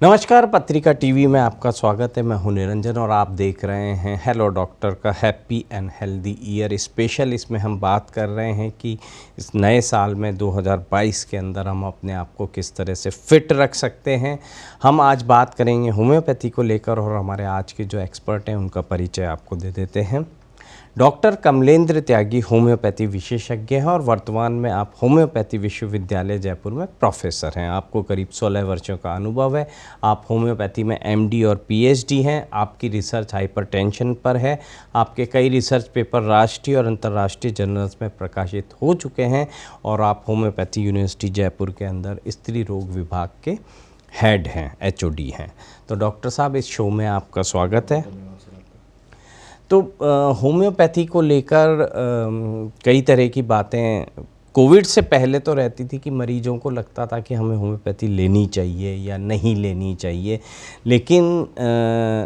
नमस्कार, पत्रिका टीवी में आपका स्वागत है। मैं हूं निरंजन और आप देख रहे हैं हेलो डॉक्टर का happy and healthy year special. इसमें हम बात कर रहे हैं कि इस नए साल में 2022 के अंदर हम अपने आप को किस तरह से फिट रख सकते हैं। हम आज बात करेंगे होम्योपैथी को लेकर और हमारे आज के जो एक्सपर्ट हैं उनका परिचय आपको दे देते हैं। डॉक्टर कमलेंद्र त्यागी होम्योपैथी विशेषज्ञ हैं और वर्तमान में आप होम्योपैथी विश्वविद्यालय जयपुर में प्रोफेसर हैं। आपको करीब 16 वर्षों का अनुभव है। आप होम्योपैथी में एमडी और पीएचडी हैं। आपकी रिसर्च हाइपरटेंशन पर है। आपके कई रिसर्च पेपर राष्ट्रीय और अंतर्राष्ट्रीय जर्नल्स में प्रकाशित हो चुके हैं और आप होम्योपैथी यूनिवर्सिटी जयपुर के अंदर स्त्री रोग विभाग के हेड हैं, एचओडी हैं। तो डॉक्टर साहब, इस शो में आपका स्वागत है। तो होम्योपैथी को लेकर कई तरह की बातें कोविड से पहले तो रहती थी कि मरीजों को लगता था कि हमें होम्योपैथी लेनी चाहिए या नहीं लेनी चाहिए, लेकिन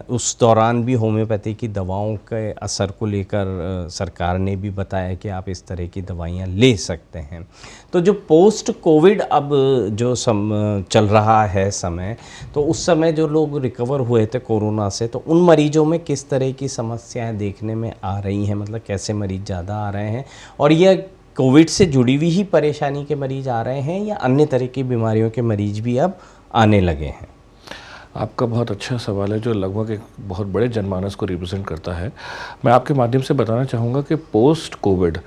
उस दौरान भी होम्योपैथी की दवाओं के असर को लेकर सरकार ने भी बताया कि आप इस तरह की दवाइयाँ ले सकते हैं। तो जो पोस्ट कोविड अब जो चल रहा है समय, तो उस समय जो लोग रिकवर हुए थे कोरोना से, तो उन मरीजों में किस तरह की समस्याएं देखने में आ रही हैं? मतलब कैसे मरीज ज़्यादा आ रहे हैं और यह कोविड से जुड़ी हुई ही परेशानी के मरीज आ रहे हैं या अन्य तरह की बीमारियों के मरीज भी अब आने लगे हैं? आपका बहुत अच्छा सवाल है जो लगभग एक बहुत बड़े जनमानस को रिप्रेजेंट करता है। मैं आपके माध्यम से बताना चाहूँगा कि पोस्ट कोविड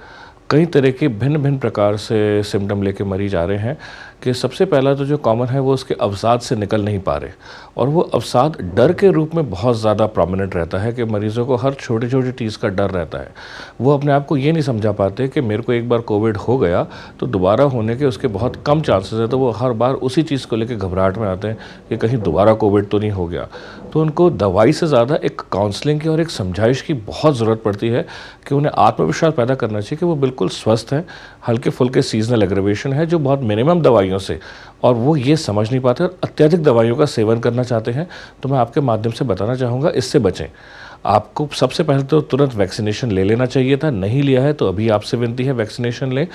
कई तरह के भिन्न भिन्न प्रकार से सिम्टम लेके मरीज आ रहे हैं। कि सबसे पहला तो जो कॉमन है वो उसके अवसाद से निकल नहीं पा रहे, और वो अवसाद डर के रूप में बहुत ज़्यादा प्रोमिनेंट रहता है कि मरीज़ों को हर छोटी छोटी चीज़ का डर रहता है। वो अपने आप को ये नहीं समझा पाते कि मेरे को एक बार कोविड हो गया तो दोबारा होने के उसके बहुत कम चांसेस है, तो वो हर बार उसी चीज़ को लेकर घबराहट में आते हैं कि कहीं दोबारा कोविड तो नहीं हो गया। तो उनको दवाई से ज़्यादा एक काउंसलिंग की और एक समझाइश की बहुत ज़रूरत पड़ती है कि उन्हें आत्मविश्वास पैदा करना चाहिए कि वो बिल्कुल स्वस्थ हैं। हल्के फुल्के सीजनल एग्रेवेशन है जो बहुत मिनिमम दवाइयों से, और वो ये समझ नहीं पाते और अत्यधिक दवाइयों का सेवन करना चाहते हैं। तो मैं आपके माध्यम से बताना चाहूँगा, इससे बचें। आपको सबसे पहले तो तुरंत वैक्सीनेशन ले लेना चाहिए था, नहीं लिया है तो अभी आपसे विनती है वैक्सीनेशन लें,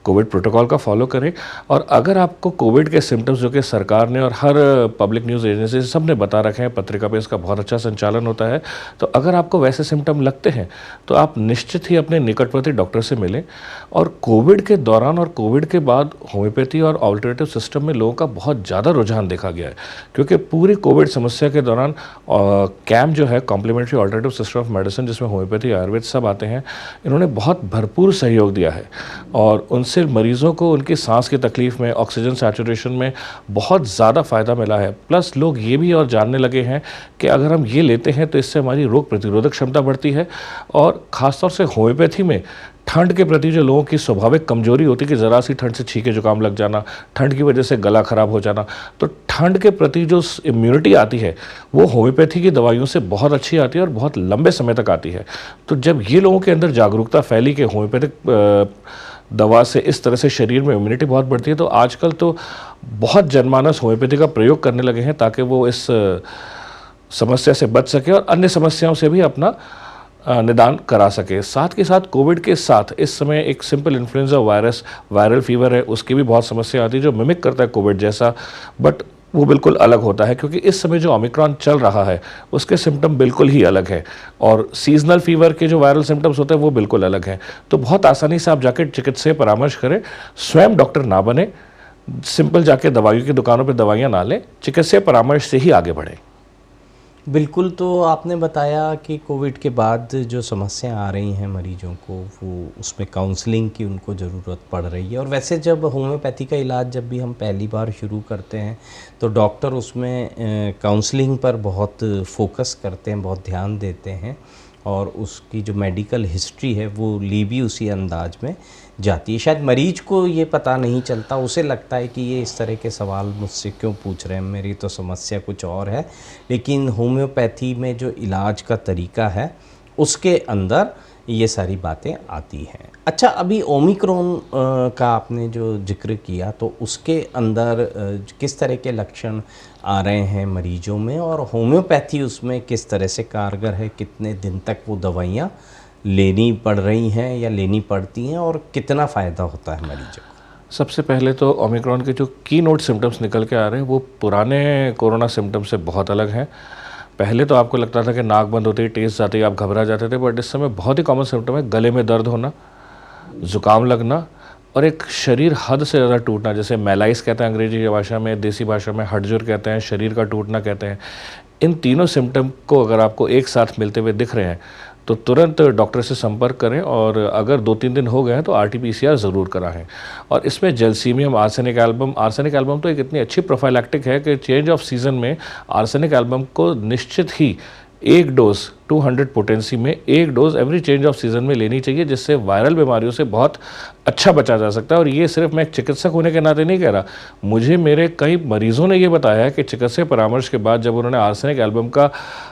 कोविड प्रोटोकॉल का फॉलो करें। और अगर आपको कोविड के सिम्टम्स जो कि सरकार ने और हर पब्लिक न्यूज़ एजेंसी सब ने बता रखे हैं, पत्रिका पे इसका बहुत अच्छा संचालन होता है, तो अगर आपको वैसे सिम्टम लगते हैं तो आप निश्चित ही अपने निकटवर्ती डॉक्टर से मिलें। और कोविड के दौरान और कोविड के बाद होम्योपैथी और ऑल्टरनेटिव सिस्टम में लोगों का बहुत ज़्यादा रुझान देखा गया है, क्योंकि पूरी कोविड समस्या के दौरान कैम जो है complementary alternative system of medicine, जिसमें होम्योपैथी आयुर्वेद सब आते हैं, इन्होंने बहुत भरपूर सहयोग दिया है और उनसे मरीजों को उनकी सांस की तकलीफ में, ऑक्सीजन सैचुरेशन में बहुत ज़्यादा फ़ायदा मिला है। प्लस लोग ये भी और जानने लगे हैं कि अगर हम ये लेते हैं तो इससे हमारी रोग प्रतिरोधक क्षमता बढ़ती है। और ख़ासतौर से होम्योपैथी में ठंड के प्रति जो लोगों की स्वाभाविक कमजोरी होती है कि ज़रा सी ठंड से छींके जुकाम लग जाना, ठंड की वजह से गला खराब हो जाना, तो ठंड के प्रति जो इम्यूनिटी आती है वो होम्योपैथी की दवाइयों से बहुत अच्छी आती है और बहुत लंबे समय तक आती है। तो जब ये लोगों के अंदर जागरूकता फैली कि होम्योपैथिक दवा से इस तरह से शरीर में इम्यूनिटी बहुत बढ़ती है, तो आजकल तो बहुत जनमानस होम्योपैथी का प्रयोग करने लगे हैं ताकि वो इस समस्या से बच सके और अन्य समस्याओं से भी अपना निदान करा सके। साथ के साथ कोविड के साथ इस समय एक simple influenza virus, viral fever है, उसकी भी बहुत समस्या आती है जो मिमिक करता है कोविड जैसा, बट वो बिल्कुल अलग होता है क्योंकि इस समय जो ओमिक्रॉन चल रहा है उसके सिम्टम बिल्कुल ही अलग है और सीजनल फीवर के जो वायरल सिम्टम्स होते हैं वो बिल्कुल अलग हैं। तो बहुत आसानी से आप जाके चिकित्सकीय परामर्श करें, स्वयं डॉक्टर ना बने, सिंपल जाके दवाइयों की दुकानों पर दवाइयाँ ना लें, चिकित्सकीय परामर्श से ही आगे बढ़ें। बिल्कुल। तो आपने बताया कि कोविड के बाद जो समस्याएं आ रही हैं मरीजों को, वो उसमें काउंसलिंग की उनको ज़रूरत पड़ रही है। और वैसे जब होम्योपैथी का इलाज जब भी हम पहली बार शुरू करते हैं तो डॉक्टर उसमें काउंसलिंग पर बहुत फोकस करते हैं, बहुत ध्यान देते हैं और उसकी जो मेडिकल हिस्ट्री है वो ली भी उसी अंदाज में जाती है। शायद मरीज को ये पता नहीं चलता, उसे लगता है कि ये इस तरह के सवाल मुझसे क्यों पूछ रहे हैं, मेरी तो समस्या कुछ और है। लेकिन होम्योपैथी में जो इलाज का तरीका है उसके अंदर ये सारी बातें आती हैं। अच्छा, अभी ओमिक्रॉन का आपने जो जिक्र किया तो उसके अंदर किस तरह के लक्षण आ रहे हैं मरीजों में और होम्योपैथी उसमें किस तरह से कारगर है? कितने दिन तक वो दवाइयाँ लेनी पड़ रही हैं या लेनी पड़ती हैं और कितना फ़ायदा होता है मरीजों को? सबसे पहले तो ओमिक्रॉन के जो की नोट सिम्टम्स निकल के आ रहे हैं वो पुराने कोरोना सिम्टम्स से बहुत अलग हैं। पहले तो आपको लगता था कि नाक बंद होती, टेस्ट जाती, आप घबरा जाते थे, बट इस समय बहुत ही कॉमन सिम्टम है गले में दर्द होना, ज़ुकाम लगना और एक शरीर हद से ज़्यादा टूटना, जैसे मैलाइस कहते हैं अंग्रेजी की भाषा में, देसी भाषा में हडजुर कहते हैं, शरीर का टूटना कहते हैं। इन तीनों सिम्टम को अगर आपको एक साथ मिलते हुए दिख रहे हैं तो तुरंत डॉक्टर से संपर्क करें और अगर 2-3 दिन हो गए हैं तो RT-PCR ज़रूर कराएं। और इसमें जैल्सीमियम आर्सेनिक एल्बम तो एक इतनी अच्छी प्रोफाइलैक्टिक है कि चेंज ऑफ सीज़न में आर्सेनिक एल्बम को निश्चित ही एक डोज 200 पोटेंसी में एक dose every change of season में लेनी चाहिए, जिससे वायरल बीमारियों से बहुत अच्छा बचा जा सकता है। और ये सिर्फ मैं एक चिकित्सक होने के नाते नहीं कह रहा, मुझे मेरे कई मरीजों ने ये बताया है कि चिकित्सकीय परामर्श के बाद जब उन्होंने आर्सेनिक एल्बम का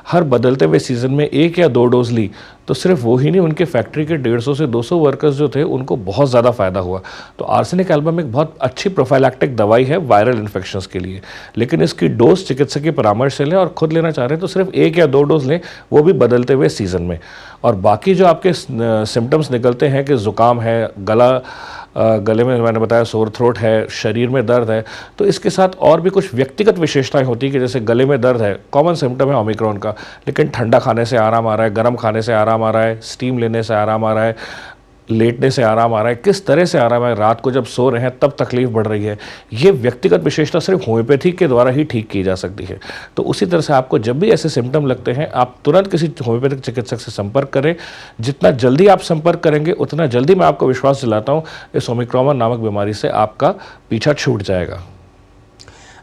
हर बदलते हुए सीज़न में 1 या 2 डोज ली तो सिर्फ वो ही नहीं, उनके फैक्ट्री के 150 से 200 वर्कर्स जो थे उनको बहुत ज़्यादा फ़ायदा हुआ। तो आर्सेनिक एल्बम एक बहुत अच्छी प्रोफाइलैक्टिक दवाई है वायरल इन्फेक्शंस के लिए, लेकिन इसकी डोज चिकित्सकीय परामर्श से लें और खुद लेना चाह रहे हैं तो सिर्फ 1 या 2 डोज लें, वो भी बदलते हुए सीज़न में। और बाकी जो आपके सिम्टम्स निकलते हैं कि ज़ुकाम है, गले में मैंने बताया सोर थ्रोट है, शरीर में दर्द है, तो इसके साथ और भी कुछ व्यक्तिगत विशेषताएं होती है कि जैसे गले में दर्द है, कॉमन सिम्टम है ओमिक्रॉन का, लेकिन ठंडा खाने से आराम आ रहा है, गर्म खाने से आराम आ रहा है, स्टीम लेने से आराम आ रहा है, लेटने से आराम आ रहा है, किस तरह से आराम है, रात को जब सो रहे हैं तब तकलीफ बढ़ रही है, ये व्यक्तिगत विशेषता सिर्फ होम्योपैथी के द्वारा ही ठीक की जा सकती है। तो उसी तरह से आपको जब भी ऐसे सिम्टम लगते हैं आप तुरंत किसी होम्योपैथिक चिकित्सक से संपर्क करें। जितना जल्दी आप संपर्क करेंगे उतना जल्दी मैं आपको विश्वास दिलाता हूँ इस ओमिक्रॉन नामक बीमारी से आपका पीछा छूट जाएगा।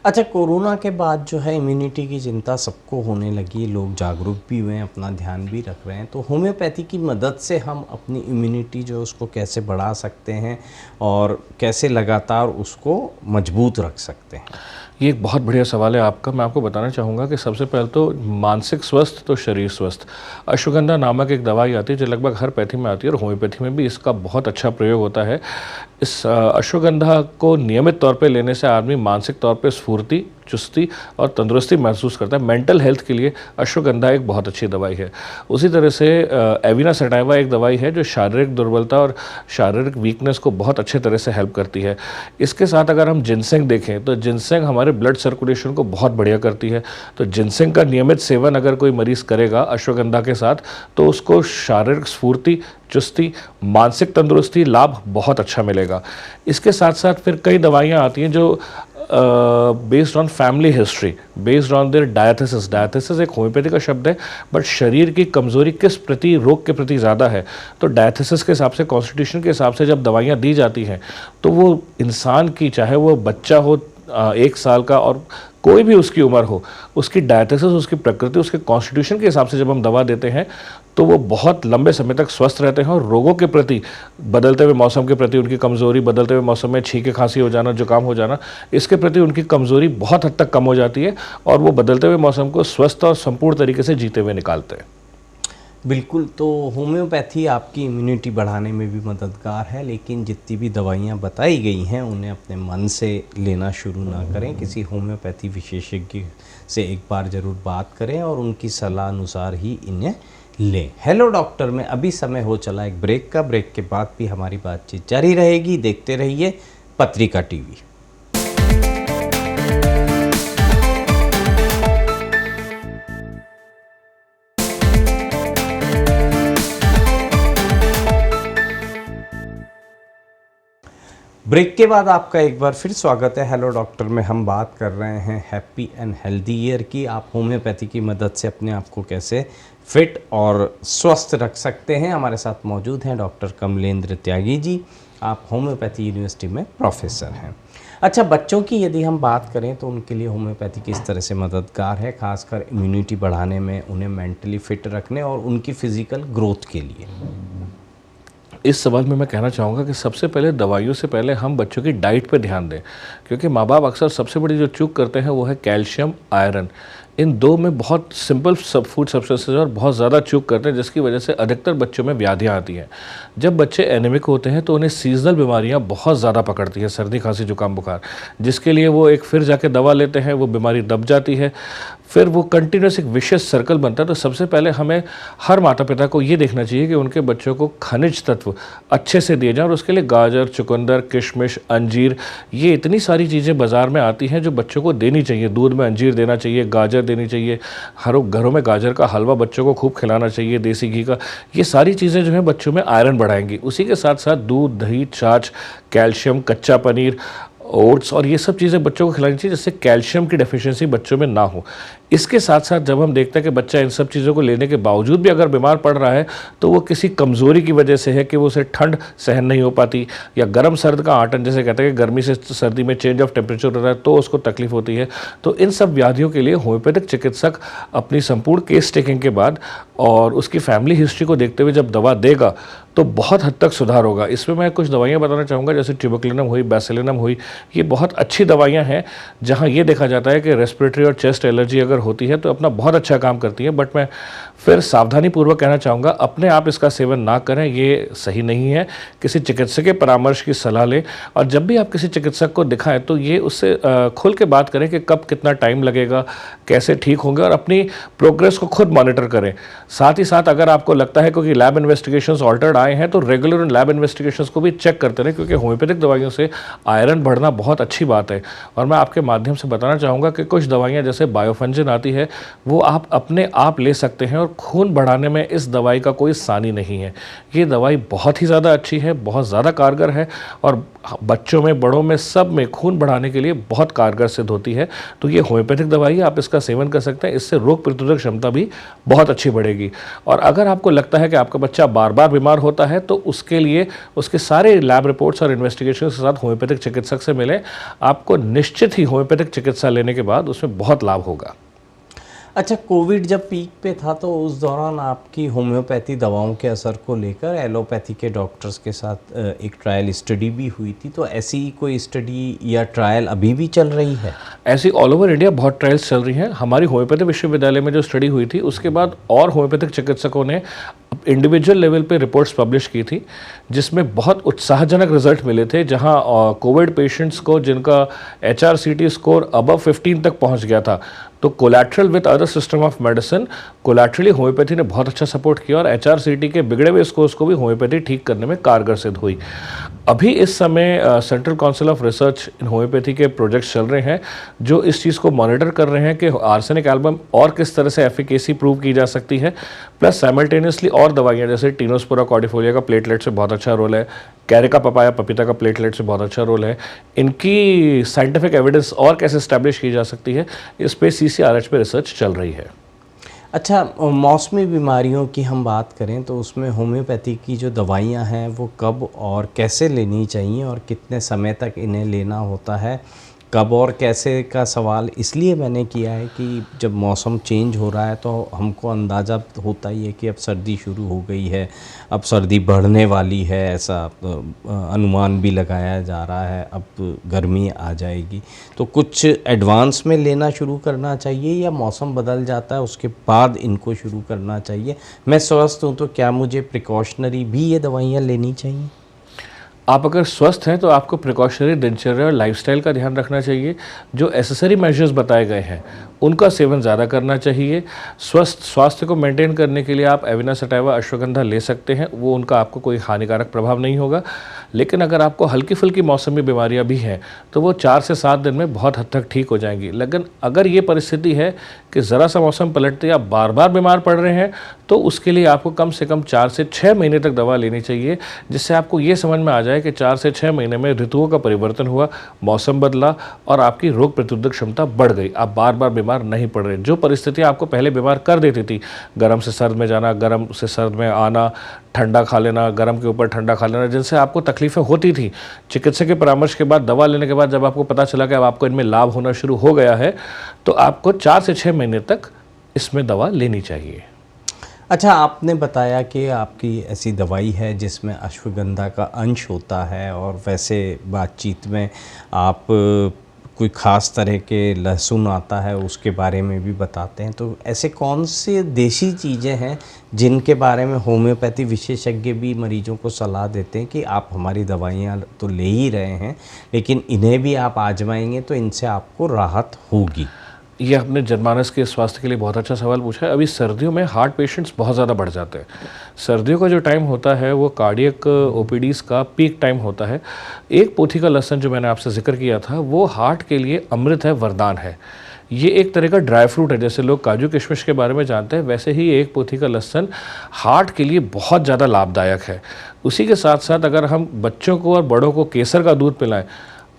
अच्छा, कोरोना के बाद जो है इम्यूनिटी की चिंता सबको होने लगी, लोग जागरूक भी हुए हैं, अपना ध्यान भी रख रहे हैं, तो होम्योपैथी की मदद से हम अपनी इम्यूनिटी जो है उसको कैसे बढ़ा सकते हैं और कैसे लगातार उसको मजबूत रख सकते हैं? ये एक बहुत बढ़िया सवाल है आपका। मैं आपको बताना चाहूँगा कि सबसे पहले तो मानसिक स्वस्थ तो शरीर स्वस्थ। अश्वगंधा नामक एक दवाई आती है जो लगभग हर पैथी में आती है और होम्योपैथी में भी इसका बहुत अच्छा प्रयोग होता है। इस अश्वगंधा को नियमित तौर पे लेने से आदमी मानसिक तौर पे स्फूर्ति, चुस्ती और तंदुरुस्ती महसूस करता है। मेंटल हेल्थ के लिए अश्वगंधा एक बहुत अच्छी दवाई है। उसी तरह से एविना सटाइवा एक दवाई है जो शारीरिक दुर्बलता और शारीरिक वीकनेस को बहुत अच्छे तरह से हेल्प करती है। इसके साथ अगर हम जिनसेंग देखें तो जिनसेंग हमारे ब्लड सर्कुलेशन को बहुत बढ़िया करती है। तो जिनसेंग का नियमित सेवन अगर कोई मरीज़ करेगा अश्वगंधा के साथ तो उसको शारीरिक स्फूर्ति, चुस्ती, मानसिक तंदुरुस्ती लाभ बहुत अच्छा मिलेगा। इसके साथ साथ फिर कई दवाइयाँ आती हैं जो based on family history, based on their diathesis. Diathesis एक होम्योपैथी का शब्द है, बट शरीर की कमज़ोरी किस प्रति, रोग के प्रति ज़्यादा है, तो डायथिसिस के हिसाब से, कॉन्स्टिट्यूशन के हिसाब से जब दवाइयाँ दी जाती हैं तो वो इंसान की, चाहे वो बच्चा हो 1 साल का और कोई भी उसकी उम्र हो, उसकी डायथिसिस, उसकी प्रकृति, उसके कॉन्स्टिट्यूशन के हिसाब से जब हम दवा देते हैं तो वो बहुत लंबे समय तक स्वस्थ रहते हैं और रोगों के प्रति, बदलते हुए मौसम के प्रति उनकी कमज़ोरी, बदलते हुए मौसम में छींके खांसी हो जाना, जुकाम हो जाना, इसके प्रति उनकी कमज़ोरी बहुत हद तक कम हो जाती है और वो बदलते हुए मौसम को स्वस्थ और संपूर्ण तरीके से जीते हुए निकालते हैं। बिल्कुल, तो होम्योपैथी आपकी इम्यूनिटी बढ़ाने में भी मददगार है, लेकिन जितनी भी दवाइयाँ बताई गई हैं उन्हें अपने मन से लेना शुरू ना करें। किसी होम्योपैथी विशेषज्ञ से एक बार ज़रूर बात करें और उनकी सलाह अनुसार ही इन्हें लें। हेलो डॉक्टर में अभी समय हो चला एक ब्रेक का। ब्रेक के बाद भी हमारी बातचीत जारी रहेगी। देखते रहिए पत्रिका टीवी। ब्रेक के बाद आपका एक बार फिर स्वागत है। हेलो डॉक्टर में हम बात कर रहे हैं हैप्पी एंड हेल्दी ईयर की। आप होम्योपैथी की मदद से अपने आप को कैसे फिट और स्वस्थ रख सकते हैं। हमारे साथ मौजूद हैं डॉक्टर कमलेंद्र त्यागी जी। आप होम्योपैथी यूनिवर्सिटी में प्रोफेसर हैं। अच्छा, बच्चों की यदि हम बात करें तो उनके लिए होम्योपैथी किस तरह से मददगार है, खासकर इम्यूनिटी बढ़ाने में, उन्हें मेंटली फिट रखने और उनकी फिजिकल ग्रोथ के लिए? इस सवाल में मैं कहना चाहूँगा कि सबसे पहले दवाइयों से पहले हम बच्चों की डाइट पर ध्यान दें, क्योंकि माँ बाप अक्सर सबसे बड़ी जो चूक करते हैं वो है कैल्शियम, आयरन। इन दो में बहुत सिंपल सब फूड सब्सटेंसेस और बहुत ज़्यादा चूक करते हैं, जिसकी वजह से अधिकतर बच्चों में व्याधियाँ आती हैं। जब बच्चे एनीमिक होते हैं तो उन्हें सीजनल बीमारियाँ बहुत ज़्यादा पकड़ती हैं, सर्दी खांसी जुकाम बुखार, जिसके लिए वो एक फिर जाके दवा लेते हैं, वो बीमारी दब जाती है, फिर वो कंटिन्यूस एक विशियस सर्कल बनता है। तो सबसे पहले हमें हर माता पिता को ये देखना चाहिए कि उनके बच्चों को खनिज तत्व अच्छे से दिए जाएं, और उसके लिए गाजर, चुकंदर, किशमिश, अंजीर, ये इतनी सारी चीज़ें बाज़ार में आती हैं जो बच्चों को देनी चाहिए। दूध में अंजीर देना चाहिए, गाजर देनी चाहिए, हर घरों में गाजर का हलवा बच्चों को खूब खिलाना चाहिए, देसी घी का। ये सारी चीज़ें जो हैं बच्चों में आयरन बढ़ाएंगी। उसी के साथ साथ दूध, दही, छाछ, कैल्शियम, कच्चा पनीर, ओट्स और ये सब चीज़ें बच्चों को खिलानी चाहिए, जिससे कैल्शियम की डेफिशिएंसी बच्चों में ना हो। इसके साथ साथ जब हम देखते हैं कि बच्चा इन सब चीज़ों को लेने के बावजूद भी अगर बीमार पड़ रहा है, तो वो किसी कमज़ोरी की वजह से है कि वो उसे ठंड सहन नहीं हो पाती, या गर्म सर्द का आंटन, जैसे कहते हैं कि गर्मी से सर्दी में चेंज ऑफ टेम्परेचर हो रहा है तो उसको तकलीफ होती है। तो इन सब व्याधियों के लिए होम्योपैथिक चिकित्सक अपनी संपूर्ण केस टेकिंग के बाद और उसकी फैमिली हिस्ट्री को देखते हुए जब दवा देगा तो बहुत हद तक सुधार होगा। इसमें मैं कुछ दवाइयाँ बताना चाहूँगा, जैसे ट्यूबरकुलिनम हुई, बैसिलिनम हुई। ये बहुत अच्छी दवाइयाँ हैं जहाँ ये देखा जाता है कि रेस्पिरेटरी और चेस्ट एलर्जी अगर होती है तो अपना बहुत अच्छा काम करती है। बट मैं फिर सावधानी पूर्वक कहना चाहूँगा, अपने आप इसका सेवन ना करें, ये सही नहीं है। किसी चिकित्सक के परामर्श की सलाह लें, और जब भी आप किसी चिकित्सक को दिखाएं तो ये उससे खुल के बात करें कि कब कितना टाइम लगेगा, कैसे ठीक होंगे, और अपनी प्रोग्रेस को खुद मॉनिटर करें। साथ ही साथ अगर आपको लगता है क्योंकि लैब इन्वेस्टिगेशंस ऑल्टर्ड आए हैं तो रेगुलर उन लैब इन्वेस्टिगेशंस को भी चेक करते रहें, क्योंकि होम्योपैथिक दवाइयों से आयरन बढ़ना बहुत अच्छी बात है। और मैं आपके माध्यम से बताना चाहूँगा कि कुछ दवाइयाँ जैसे बायोफंजिन आती है, वो आप अपने आप ले सकते हैं, और खून बढ़ाने में इस दवाई का कोई सानी नहीं है। ये दवाई बहुत ही ज़्यादा अच्छी है, बहुत ज़्यादा कारगर है, और बच्चों में, बड़ों में, सब में खून बढ़ाने के लिए बहुत कारगर सिद्ध होती है। तो ये होम्योपैथिक दवाई है, आप इसका सेवन कर सकते हैं। इससे रोग प्रतिरोधक क्षमता भी बहुत अच्छी बढ़ेगी। और अगर आपको लगता है कि आपका बच्चा बार बार बीमार होता है तो उसके लिए उसके सारे लैब रिपोर्ट्स और इन्वेस्टिगेशन के साथ होम्योपैथिक चिकित्सक से मिलें। आपको निश्चित ही होम्योपैथिक चिकित्सा लेने के बाद उसमें बहुत लाभ होगा। अच्छा, कोविड जब पीक पे था तो उस दौरान आपकी होम्योपैथी दवाओं के असर को लेकर एलोपैथी के डॉक्टर्स के साथ एक ट्रायल स्टडी भी हुई थी, तो ऐसी कोई स्टडी या ट्रायल अभी भी चल रही है? ऐसी ऑल ओवर इंडिया बहुत ट्रायल्स चल रही हैं। हमारी होम्योपैथी विश्वविद्यालय में जो स्टडी हुई थी उसके बाद और होम्योपैथिक चिकित्सकों ने इंडिविजुअल लेवल पे रिपोर्ट्स पब्लिश की थी, जिसमें बहुत उत्साहजनक रिजल्ट मिले थे। जहां कोविड पेशेंट्स को जिनका HRCT स्कोर अबव 15 तक पहुंच गया था, तो collateral with other system of medicine, collaterally homeopathy ने बहुत अच्छा सपोर्ट किया, और HRCT के बिगड़े हुए स्कोर्स को भी होम्योपैथी ठीक करने में कारगर सिद्ध हुई। अभी इस समय central council of research in homeopathy के प्रोजेक्ट्स चल रहे हैं जो इस चीज़ को मॉनिटर कर रहे हैं कि आर्सेनिक एल्बम और किस तरह से एफिकेसी प्रूव की जा सकती है, प्लस साइमल्टेनियसली और दवाइयाँ जैसे टीनोस्पोरा कॉर्डिफोलिया का प्लेटलेट से बहुत अच्छा रोल है, कैरिका पपाया पपीता का प्लेटलेट से बहुत अच्छा रोल है, इनकी साइंटिफिक एविडेंस और कैसे इस्टेब्लिश की जा सकती है, इस पे CCRH पे रिसर्च चल रही है। अच्छा, मौसमी बीमारियों की हम बात करें तो उसमें होम्योपैथी की जो दवाइयाँ हैं वो कब और कैसे लेनी चाहिए और कितने समय तक इन्हें लेना होता है? कब और कैसे का सवाल इसलिए मैंने किया है कि जब मौसम चेंज हो रहा है तो हमको अंदाज़ा होता ही है कि अब सर्दी शुरू हो गई है, अब सर्दी बढ़ने वाली है, ऐसा अनुमान भी लगाया जा रहा है, अब गर्मी आ जाएगी। तो कुछ एडवांस में लेना शुरू करना चाहिए या मौसम बदल जाता है उसके बाद इनको शुरू करना चाहिए? मैं स्वस्थ हूँ तो क्या मुझे प्रिकॉशनरी भी ये दवाइयाँ लेनी चाहिए? आप अगर स्वस्थ हैं तो आपको प्रिकॉशनरी दिनचर्या और लाइफस्टाइल का ध्यान रखना चाहिए। जो एसेसरी मेजर्स बताए गए हैं उनका सेवन ज़्यादा करना चाहिए। स्वास्थ्य को मेंटेन करने के लिए आप एविना सटाइवा अश्वगंधा ले सकते हैं, वो उनका आपको कोई हानिकारक प्रभाव नहीं होगा। लेकिन अगर आपको हल्की फुल्की मौसमी बीमारियां भी हैं तो वो 4 से 7 दिन में बहुत हद तक ठीक हो जाएंगी। लेकिन अगर ये परिस्थिति है कि ज़रा सा मौसम पलटते या बार बार बीमार पड़ रहे हैं तो उसके लिए आपको कम से कम 4 से 6 महीने तक दवा लेनी चाहिए, जिससे आपको ये समझ में आ जाए कि 4 से 6 महीने में ऋतुओं का परिवर्तन हुआ, मौसम बदला और आपकी रोग प्रतिरोधक क्षमता बढ़ गई, आप बार बार बीमार नहीं पड़ रहे। जो परिस्थितियाँ आपको पहले बीमार कर देती थी, गर्म से सर्द में जाना, गर्म से सर्द में आना, ठंडा खा लेना, गर्म के ऊपर ठंडा खा लेना, जिनसे आपको तकलीफ़ें होती थी, चिकित्सक के परामर्श के बाद दवा लेने के बाद जब आपको पता चला कि अब आपको इनमें लाभ होना शुरू हो गया है तो आपको 4 से 6 महीने तक इसमें दवा लेनी चाहिए। अच्छा, आपने बताया कि आपकी ऐसी दवाई है जिसमें अश्वगंधा का अंश होता है और वैसे बातचीत में आप कोई ख़ास तरह के लहसुन आता है उसके बारे में भी बताते हैं। तो ऐसे कौन से देसी चीज़ें हैं जिनके बारे में होम्योपैथी विशेषज्ञ भी मरीजों को सलाह देते हैं कि आप हमारी दवाइयाँ तो ले ही रहे हैं, लेकिन इन्हें भी आप आजमाएंगे तो इनसे आपको राहत होगी? ये आपने जनमानस के स्वास्थ्य के लिए बहुत अच्छा सवाल पूछा है। अभी सर्दियों में हार्ट पेशेंट्स बहुत ज़्यादा बढ़ जाते हैं। सर्दियों का जो टाइम होता है वो कार्डियक ओपीडीज़ का पीक टाइम होता है। एक पोथी का लहसुन जो मैंने आपसे जिक्र किया था वो हार्ट के लिए अमृत है, वरदान है। ये एक तरह का ड्राई फ्रूट है, जैसे लोग काजू किशमिश के बारे में जानते हैं, वैसे ही एक पोथी का लहसुन हार्ट के लिए बहुत ज़्यादा लाभदायक है। उसी के साथ साथ अगर हम बच्चों को और बड़ों को केसर का दूध पिलाएं,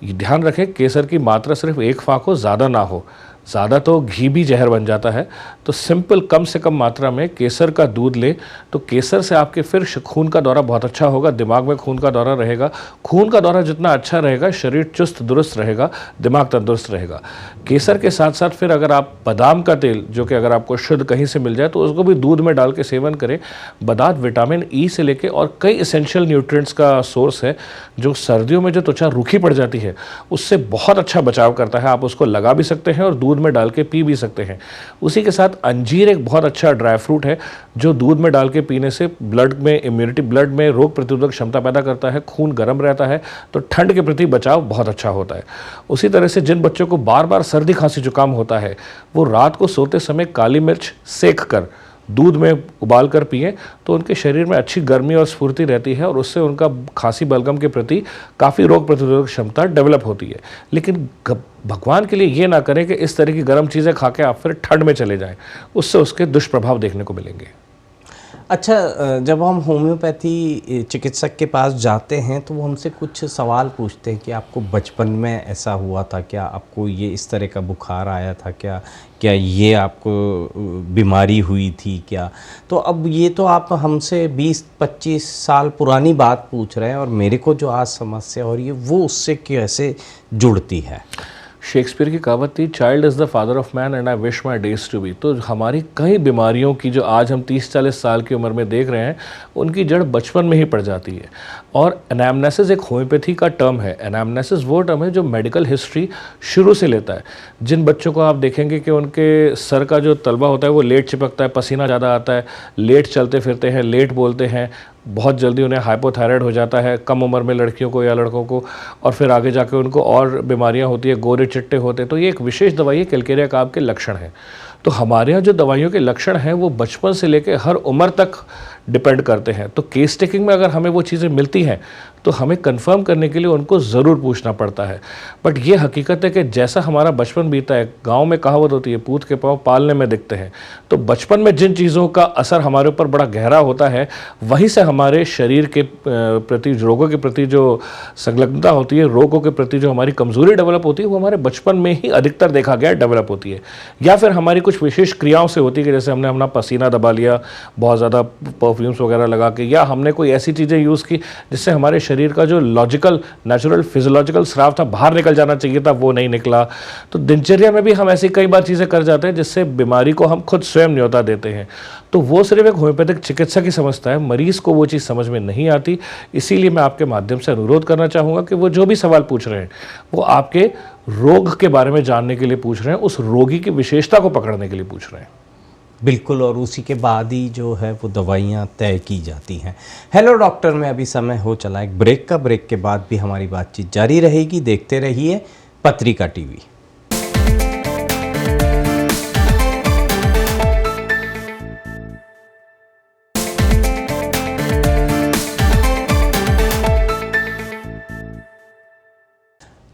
ध्यान रखें केसर की मात्रा सिर्फ 1 फाँक हो, ज़्यादा ना हो। ज़्यादा तो घी भी जहर बन जाता है। तो सिंपल कम से कम मात्रा में केसर का दूध ले तो केसर से आपके फिर खून का दौरा बहुत अच्छा होगा, दिमाग में खून का दौरा रहेगा। खून का दौरा जितना अच्छा रहेगा शरीर चुस्त दुरुस्त रहेगा, दिमाग तंदुरुस्त रहेगा। केसर के साथ साथ फिर अगर आप बादाम का तेल, जो कि अगर आपको शुद्ध कहीं से मिल जाए तो उसको भी दूध में डाल के सेवन करें। बादाम विटामिन ई से लेके और कई एसेंशियल न्यूट्रिएंट्स का सोर्स है, जो सर्दियों में जो त्वचा रूखी पड़ जाती है उससे बहुत अच्छा बचाव करता है। आप उसको लगा भी सकते हैं और दूध में डाल के पी भी सकते हैं। उसी के साथ अंजीर एक बहुत अच्छा ड्राई फ्रूट है जो दूध में डाल के पीने से ब्लड में इम्यूनिटी, ब्लड में रोग प्रतिरोधक क्षमता पैदा करता है, खून गर्म रहता है, तो ठंड के प्रति बचाव बहुत अच्छा होता है। उसी तरह से जिन बच्चों को बार बार सर्दी खांसी जुकाम होता है वो रात को सोते समय काली मिर्च सेक कर दूध में उबाल कर पिएं तो उनके शरीर में अच्छी गर्मी और स्फूर्ति रहती है और उससे उनका खांसी बलगम के प्रति काफ़ी रोग प्रतिरोधक क्षमता डेवलप होती है। लेकिन भगवान के लिए ये ना करें कि इस तरह की गर्म चीज़ें खा के आप फिर ठंड में चले जाएं, उससे उसके दुष्प्रभाव देखने को मिलेंगे। अच्छा, जब हम होम्योपैथी चिकित्सक के पास जाते हैं तो वो हमसे कुछ सवाल पूछते हैं कि आपको बचपन में ऐसा हुआ था क्या, आपको ये इस तरह का बुखार आया था क्या, क्या ये आपको बीमारी हुई थी क्या? तो अब ये तो आप हमसे 20-25 साल पुरानी बात पूछ रहे हैं और मेरे को जो आज समस्या हो रही है वो उससे कैसे जुड़ती है? शेक्सपियर की कहावत थी, child is the father of man and I wish my days to be. तो हमारी कई बीमारियों की जो आज हम 30-40 साल की उम्र में देख रहे हैं उनकी जड़ बचपन में ही पड़ जाती है। और एनामनेसिस एक होम्योपैथी का टर्म है। एनामनेसिस वो टर्म है जो मेडिकल हिस्ट्री शुरू से लेता है। जिन बच्चों को आप देखेंगे कि उनके सर का जो तलवा होता है वो लेट चिपकता है, पसीना ज़्यादा आता है, लेट चलते फिरते हैं, लेट बोलते हैं, बहुत जल्दी उन्हें हाइपोथायराइड हो जाता है कम उम्र में लड़कियों को या लड़कों को, और फिर आगे जाके उनको और बीमारियां होती है, गोरे चिट्टे होते हैं। तो ये एक विशेष दवाई है, कैलकेरिया काब के लक्षण हैं। तो हमारे यहाँ जो दवाइयों के लक्षण हैं वो बचपन से लेकर हर उम्र तक डिपेंड करते हैं। तो केस टेकिंग में अगर हमें वो चीज़ें मिलती हैं तो हमें कंफर्म करने के लिए उनको ज़रूर पूछना पड़ता है। बट ये हकीकत है कि जैसा हमारा बचपन बीता है, गांव में कहावत होती है पूत के पाँव पालने में दिखते हैं। तो बचपन में जिन चीज़ों का असर हमारे ऊपर बड़ा गहरा होता है वहीं से हमारे शरीर के प्रति, रोगों के प्रति जो संलग्नता होती है, रोगों के प्रति जो हमारी कमज़ोरी डेवलप होती है वो हमारे बचपन में ही अधिकतर देखा गया डेवलप होती है। या फिर हमारी कुछ विशेष क्रियाओं से होती है कि जैसे हमने अपना पसीना दबा लिया बहुत ज़्यादा परफ्यूम्स वगैरह लगा के, या हमने कोई ऐसी चीज़ें यूज़ की जिससे हमारे शरीर का जो लॉजिकल, नेचुरल, फिजियोलॉजिकल स्राव था, बाहर निकल जाना चाहिए था, वो नहीं निकला। तो दिनचर्या में भी हम ऐसी कई बार चीज़ें कर जाते हैं जिससे बीमारी को हम खुद स्वयं न्योता देते हैं। तो वो सिर्फ एक होम्योपैथिक चिकित्सक ही समझता है, मरीज़ को वो चीज़ समझ में नहीं आती। इसीलिए मैं आपके माध्यम से अनुरोध करना चाहूँगा कि वो जो भी सवाल पूछ रहे हैं वो आपके रोग के बारे में जानने के लिए पूछ रहे हैं, उस रोगी की विशेषता को पकड़ने के लिए पूछ रहे हैं। बिल्कुल, और उसी के बाद ही जो है वो दवाइयाँ तय की जाती हैं। हेलो डॉक्टर में अभी समय हो चला एक ब्रेक का। ब्रेक के बाद भी हमारी बातचीत जारी रहेगी। देखते रहिए पत्रिका टीवी।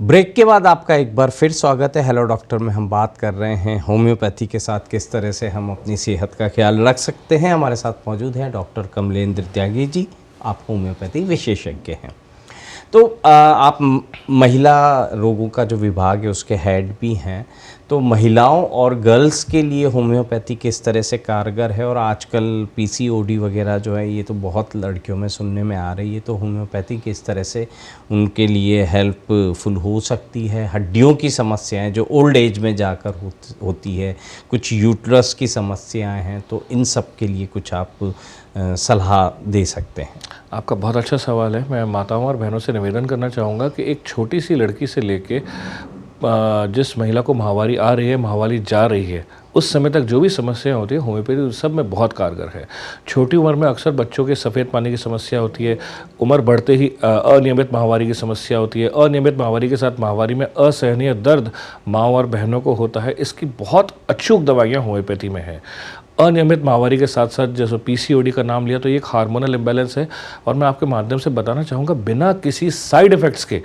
ब्रेक के बाद आपका एक बार फिर स्वागत है। हेलो डॉक्टर में हम बात कर रहे हैं होम्योपैथी के साथ किस तरह से हम अपनी सेहत का ख्याल रख सकते हैं। हमारे साथ मौजूद हैं डॉक्टर कमलेंद्र त्यागी जी, आप होम्योपैथी विशेषज्ञ हैं। तो आप महिला रोगों का जो विभाग है उसके हेड भी हैं। तो महिलाओं और गर्ल्स के लिए होम्योपैथी किस तरह से कारगर है, और आजकल पीसीओडी वगैरह जो है ये तो बहुत लड़कियों में सुनने में आ रही है, तो होम्योपैथी किस तरह से उनके लिए हेल्पफुल हो सकती है। हड्डियों की समस्याएं जो ओल्ड एज में जाकर होती है, कुछ यूट्रस की समस्याएं हैं, तो इन सब के लिए कुछ आप सलाह दे सकते हैं। आपका बहुत अच्छा सवाल है। मैं माताओं और बहनों से निवेदन करना चाहूँगा कि एक छोटी सी लड़की से लेके जिस महिला को माहवारी आ रही है, माहवारी जा रही है, उस समय तक जो भी समस्याएं होती है होम्योपैथी सब में बहुत कारगर है। छोटी उम्र में अक्सर बच्चों के सफ़ेद पानी की समस्या होती है, उम्र बढ़ते ही अनियमित माहवारी की समस्या होती है, अनियमित माहवारी के साथ माहवारी में असहनीय दर्द माँ और बहनों को होता है। इसकी बहुत अचूक दवाइयाँ होम्योपैथी में हैं। अनियमित माहवारी के साथ साथ जैसे पीसीओडी का नाम लिया तो ये एक हार्मोनल इम्बैलेंस है, और मैं आपके माध्यम से बताना चाहूँगा बिना किसी साइड इफ़ेक्ट्स के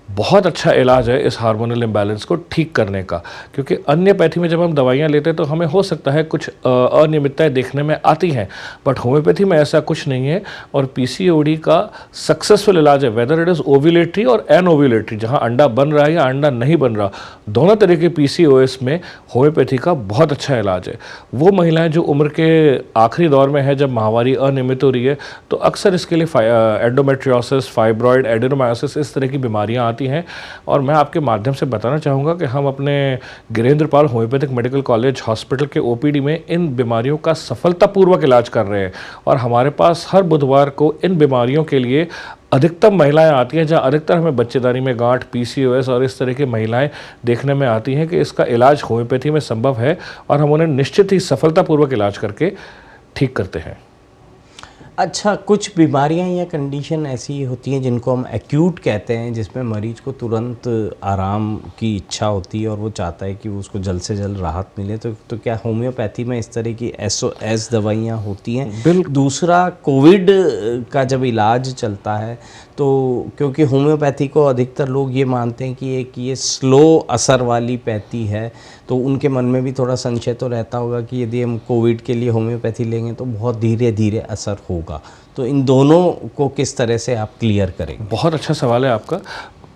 बहुत अच्छा इलाज है इस हार्मोनल इम्बैलेंस को ठीक करने का। क्योंकि अन्य पैथी में जब हम दवाइयाँ लेते हैं तो हमें हो सकता है कुछ अनियमितताएं देखने में आती हैं, बट होम्योपैथी में ऐसा कुछ नहीं है। और पीसीओडी का सक्सेसफुल इलाज है, वेदर इट इज़ ओव्यूलेटरी और एनओव्यूलेटरी, जहाँ अंडा बन रहा है या अंडा नहीं बन रहा, दोनों तरह के पीसीओएस में होम्योपैथी का बहुत अच्छा इलाज है। वो महिलाएं जो उम्र के आखिरी दौर में है, जब माहवारी अनियमित हो रही है, तो अक्सर इसके लिए एंडोमेट्रियोसिस, फाइब्रॉइड, एडेनोमायोसिस, इस तरह की बीमारियां आती हैं। और मैं आपके माध्यम से बताना चाहूँगा कि हम अपने गिरेंद्र पाल होम्योपैथिक मेडिकल कॉलेज हॉस्पिटल के ओपीडी में इन बीमारियों का सफलतापूर्वक इलाज कर रहे हैं। और हमारे पास हर बुधवार को इन बीमारियों के लिए अधिकतम महिलाएं आती हैं, जहां अधिकतर हमें बच्चेदानी में गांठ, पीसीओएस और इस तरह की महिलाएं देखने में आती हैं कि इसका इलाज होम्योपैथी में संभव है, और हम उन्हें निश्चित ही सफलतापूर्वक इलाज करके ठीक करते हैं। अच्छा, कुछ बीमारियां या कंडीशन ऐसी होती हैं जिनको हम एक्यूट कहते हैं, जिसमें मरीज को तुरंत आराम की इच्छा होती है और वो चाहता है कि उसको जल्द से जल्द राहत मिले, तो क्या होम्योपैथी में इस तरह की एसओएस दवाइयां होती हैं? बिल्कुल। दूसरा, कोविड का जब इलाज चलता है तो क्योंकि होम्योपैथी को अधिकतर लोग ये मानते हैं कि एक ये स्लो असर वाली पैथी है, तो उनके मन में भी थोड़ा संशय तो रहता होगा कि यदि हम कोविड के लिए होम्योपैथी लेंगे तो बहुत धीरे धीरे असर होगा। तो इन दोनों को किस तरह से आप क्लियर करेंगे? बहुत अच्छा सवाल है आपका।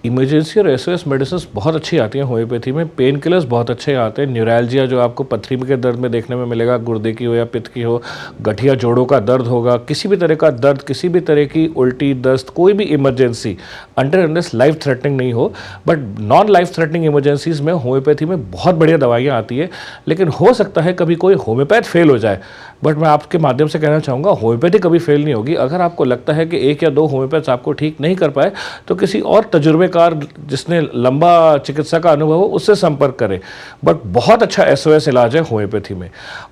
इमरजेंसी और एसओएस मेडिसिन बहुत अच्छी आती हैं होम्योपैथी में। पेन किलर्स बहुत अच्छे आते हैं। न्यूरैल्जिया जो आपको पथरी के दर्द में देखने में मिलेगा, गुर्दे की हो या पित्त की हो, गठिया जोड़ों का दर्द होगा, किसी भी तरह का दर्द, किसी भी तरह की उल्टी, दस्त, कोई भी emergency until unless life threatening नहीं हो, but non life threatening emergencies में होम्योपैथी में बहुत बढ़िया दवाइयाँ आती है। लेकिन हो सकता है कभी कोई होम्योपैथ फेल हो जाए, बट मैं आपके माध्यम से कहना चाहूँगा होम्योपैथी कभी फेल नहीं होगी। अगर आपको लगता है कि एक या दो होम्योपैथ्स आपको ठीक नहीं कर पाए, तो किसी और तजुर्बेकार जिसने लंबा चिकित्सा का अनुभव हो उससे संपर्क करें। बट बहुत अच्छा एसओएस इलाज है होम्योपैथी में।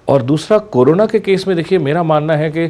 और दूसरा, कोरोना के केस में देखिए, मेरा मानना है कि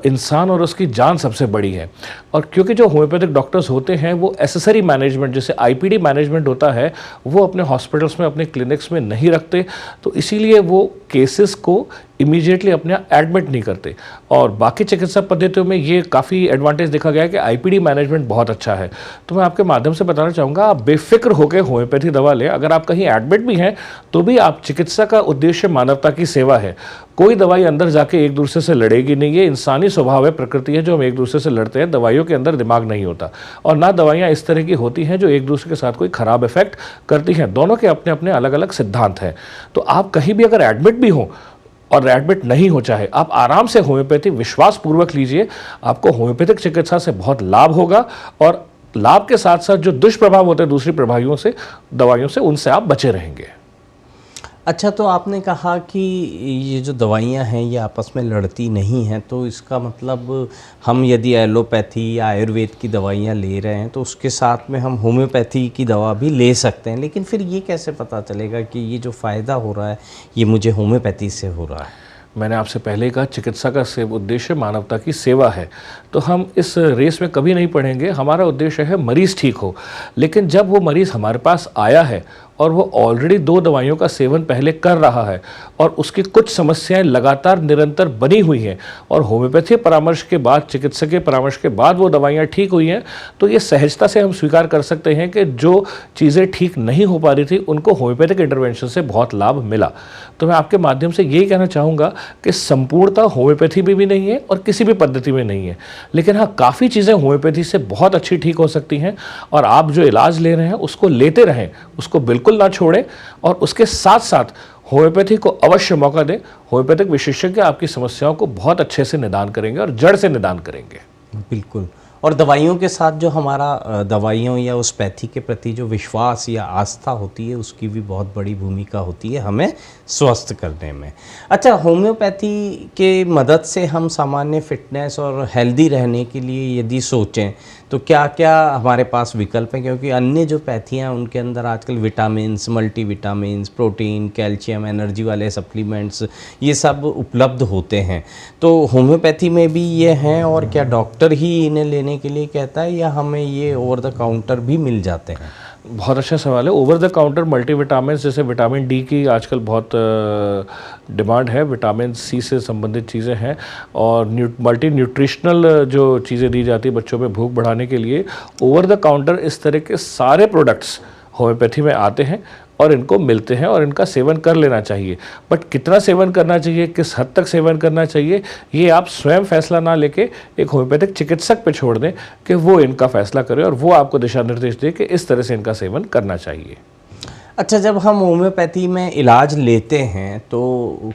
इंसान और उसकी जान सबसे बड़ी है, और क्योंकि जो होम्योपैथिक डॉक्टर्स होते हैं वो एसेसरी मैनेजमेंट, जैसे आईपीडी मैनेजमेंट होता है, वो अपने हॉस्पिटल्स में, अपने क्लिनिक्स में नहीं रखते, तो इसीलिए वो केसेस को इमीडिएटली अपने एडमिट नहीं करते। और बाकी चिकित्सा पद्धतियों में ये काफ़ी एडवांटेज देखा गया है कि आईपीडी मैनेजमेंट बहुत अच्छा है। तो मैं आपके माध्यम से बताना चाहूँगा, आप बेफिक्र होकर होम्योपैथी दवा लें। अगर आप कहीं एडमिट भी हैं तो भी आप, चिकित्सा का उद्देश्य मानवता की सेवा है। कोई दवाई अंदर जाके एक दूसरे से लड़ेगी नहीं, ये इंसानी स्वभाव है, प्रकृति है, जो हम एक दूसरे से लड़ते हैं। दवाइयों के अंदर दिमाग नहीं होता, और ना दवाइयाँ इस तरह की होती हैं जो एक दूसरे के साथ कोई खराब इफेक्ट करती हैं। दोनों के अपने अपने अलग अलग सिद्धांत हैं। तो आप कहीं भी अगर एडमिट भी हों और एडमिट नहीं हो चाहे, आप आराम से होम्योपैथी विश्वास पूर्वक लीजिए। आपको होम्योपैथिक चिकित्सा से बहुत लाभ होगा, और लाभ के साथ साथ जो दुष्प्रभाव होते हैं दूसरी प्रभावियों से, दवाइयों से, उनसे आप बचे रहेंगे। अच्छा, तो आपने कहा कि ये जो दवाइयाँ हैं ये आपस में लड़ती नहीं हैं, तो इसका मतलब हम यदि एलोपैथी या आयुर्वेद की दवाइयाँ ले रहे हैं तो उसके साथ में हम होम्योपैथी की दवा भी ले सकते हैं, लेकिन फिर ये कैसे पता चलेगा कि ये जो फ़ायदा हो रहा है ये मुझे होम्योपैथी से हो रहा है? मैंने आपसे पहले ही कहा, चिकित्सा का उद्देश्य मानवता की सेवा है, तो हम इस रेस में कभी नहीं पड़ेंगे। हमारा उद्देश्य है मरीज़ ठीक हो। लेकिन जब वो मरीज़ हमारे पास आया है और वो ऑलरेडी 2 दवाइयों का सेवन पहले कर रहा है, और उसकी कुछ समस्याएं लगातार निरंतर बनी हुई हैं, और होम्योपैथी परामर्श के बाद, चिकित्सकीय परामर्श के बाद वो दवाइयाँ ठीक हुई हैं, तो ये सहजता से हम स्वीकार कर सकते हैं कि जो चीज़ें ठीक नहीं हो पा रही थी उनको होम्योपैथिक इंटरवेंशन से बहुत लाभ मिला। तो मैं आपके माध्यम से यही कहना चाहूँगा कि संपूर्णता होम्योपैथी में भी नहीं है और किसी भी पद्धति में नहीं है, लेकिन हाँ, काफ़ी चीज़ें होम्योपैथी से बहुत अच्छी ठीक हो सकती हैं। और आप जो इलाज ले रहे हैं उसको लेते रहें, उसको बिल्कुल ना छोड़ें, और उसके साथ साथ होम्योपैथी को अवश्य मौका दें। होम्योपैथिक विशेषज्ञ आपकी समस्याओं को बहुत अच्छे से निदान करेंगे और जड़ से निदान करेंगे। बिल्कुल। और दवाइयों के साथ जो हमारा दवाइयों या उस पैथी के प्रति जो विश्वास या आस्था होती है उसकी भी बहुत बड़ी भूमिका होती है हमें स्वस्थ करने में। अच्छा, होम्योपैथी के मदद से हम सामान्य फिटनेस और हेल्दी रहने के लिए यदि सोचें, तो क्या क्या हमारे पास विकल्प हैं, क्योंकि अन्य जो पैथियाँ उनके अंदर आजकल vitamins, multivitamins, protein, calcium, energy वाले सप्लीमेंट्स ये सब उपलब्ध होते हैं। तो होम्योपैथी में भी ये हैं, और क्या डॉक्टर ही इन्हें लेने के लिए कहता है या हमें ये ओवर द काउंटर भी मिल जाते हैं? बहुत अच्छा सवाल है। ओवर द काउंटर मल्टीविटामिन जैसे विटामिन डी की आजकल बहुत डिमांड है, विटामिन सी से संबंधित चीज़ें हैं, और मल्टी न्यूट्रिशनल जो चीज़ें दी जाती है बच्चों में भूख बढ़ाने के लिए, ओवर द काउंटर इस तरह के सारे प्रोडक्ट्स होम्योपैथी में आते हैं और इनको मिलते हैं और इनका सेवन कर लेना चाहिए। बट कितना सेवन करना चाहिए, किस हद तक सेवन करना चाहिए, ये आप स्वयं फैसला ना लेके एक होम्योपैथिक चिकित्सक पे छोड़ दें कि वो इनका फैसला करे और वो आपको दिशा निर्देश दे कि इस तरह से इनका सेवन करना चाहिए। अच्छा, जब हम होम्योपैथी में इलाज लेते हैं तो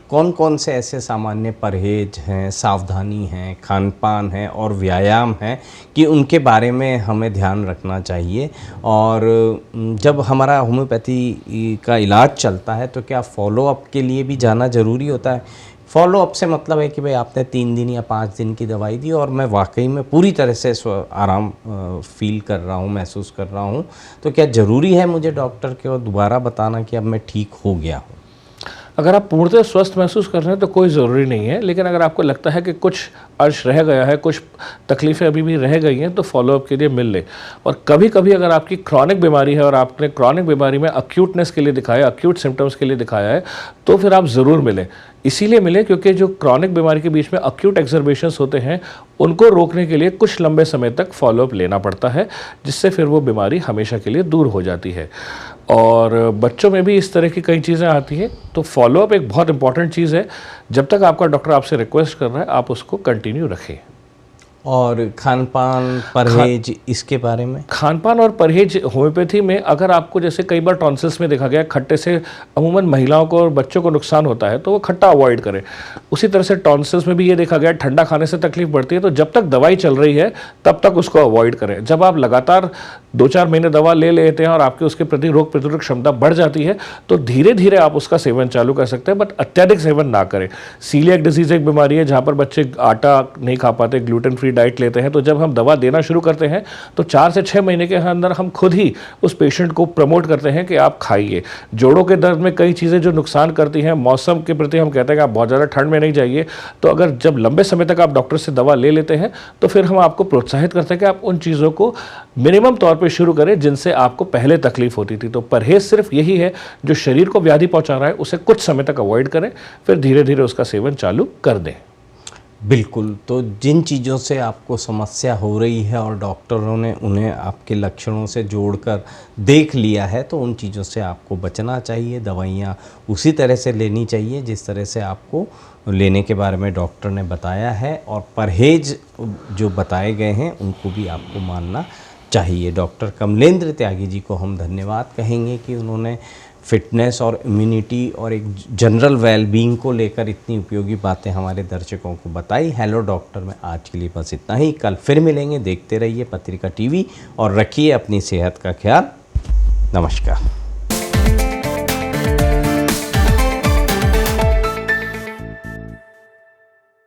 कौन कौन से ऐसे सामान्य परहेज हैं, सावधानी हैं, खान पान है और व्यायाम है कि उनके बारे में हमें ध्यान रखना चाहिए? और जब हमारा होम्योपैथी का इलाज चलता है तो क्या फॉलोअप के लिए भी जाना ज़रूरी होता है? फॉलोअप से मतलब है कि भाई आपने 3 दिन या 5 दिन की दवाई दी और मैं वाकई में पूरी तरह से आराम फील कर रहा हूँ, महसूस कर रहा हूँ, तो क्या ज़रूरी है मुझे डॉक्टर को दोबारा बताना कि अब मैं ठीक हो गया हूँ? अगर आप पूर्णतः स्वस्थ महसूस कर रहे हैं तो कोई ज़रूरी नहीं है, लेकिन अगर आपको लगता है कि कुछ अर्श रह गया है, कुछ तकलीफ़ें अभी भी रह गई हैं, तो फॉलोअप के लिए मिल ले। और कभी कभी अगर आपकी क्रॉनिक बीमारी है और आपने क्रॉनिक बीमारी में अक्यूटनेस के लिए दिखाया, अक्यूट सिम्टम्स के लिए दिखाया है, तो फिर आप ज़रूर मिलें। इसीलिए मिले क्योंकि जो क्रॉनिक बीमारी के बीच में अक्यूट एक्सर्बेशंस होते हैं उनको रोकने के लिए कुछ लंबे समय तक फॉलोअप लेना पड़ता है, जिससे फिर वो बीमारी हमेशा के लिए दूर हो जाती है। और बच्चों में भी इस तरह की कई चीज़ें आती हैं, तो फॉलोअप एक बहुत इंपॉर्टेंट चीज़ है। जब तक आपका डॉक्टर आपसे रिक्वेस्ट कर रहा है आप उसको कंटिन्यू रखें। और खान पान परहेज इसके बारे में? खान पान और परहेज होम्योपैथी में अगर आपको जैसे कई बार टॉन्सिल्स में देखा गया खट्टे से अमूमन महिलाओं को और बच्चों को नुकसान होता है तो वो खट्टा अवॉइड करें। उसी तरह से टॉन्सिल्स में भी ये देखा गया ठंडा खाने से तकलीफ बढ़ती है, तो जब तक दवाई चल रही है तब तक उसको अवॉइड करें। जब आप लगातार 2-4 महीने दवा ले लेते हैं और आपके उसके प्रति रोग प्रतिरोधक क्षमता बढ़ जाती है तो धीरे धीरे आप उसका सेवन चालू कर सकते हैं, बट अत्यधिक सेवन ना करें। सीलिएक डिजीज एक बीमारी है जहाँ पर बच्चे आटा नहीं खा पाते, ग्लूटेन फ्री डाइट लेते हैं, तो जब हम दवा देना शुरू करते हैं तो 4 से 6 महीने के अंदर हम खुद ही उस पेशेंट को प्रमोट करते हैं कि आप खाइए। जोड़ों के दर्द में कई चीज़ें जो नुकसान करती हैं, मौसम के प्रति हम कहते हैं कि आप बहुत ज़्यादा ठंड में नहीं जाइए, तो अगर जब लंबे समय तक आप डॉक्टर से दवा ले लेते हैं तो फिर हम आपको प्रोत्साहित करते हैं कि आप उन चीज़ों को मिनिमम तौर पे शुरू करें जिनसे आपको पहले तकलीफ होती थी। तो परहेज सिर्फ यही है, जो शरीर को व्याधि पहुंचा रहा है उसे कुछ समय तक अवॉइड करें, फिर धीरे धीरे उसका सेवन चालू कर दें। बिल्कुल। तो जिन चीज़ों से आपको समस्या हो रही है और डॉक्टरों ने उन्हें आपके लक्षणों से जोड़कर देख लिया है, तो उन चीज़ों से आपको बचना चाहिए। दवाइयाँ उसी तरह से लेनी चाहिए जिस तरह से आपको लेने के बारे में डॉक्टर ने बताया है, और परहेज जो बताए गए हैं उनको भी आपको मानना चाहिए। डॉक्टर कमलेंद्र त्यागी जी को हम धन्यवाद कहेंगे कि उन्होंने फिटनेस और इम्यूनिटी और एक जनरल वेलबींग को लेकर इतनी उपयोगी बातें हमारे दर्शकों को बताई। हेलो डॉक्टर में आज के लिए बस इतना ही। कल फिर मिलेंगे। देखते रहिए पत्रिका टीवी और रखिए अपनी सेहत का ख्याल। नमस्कार।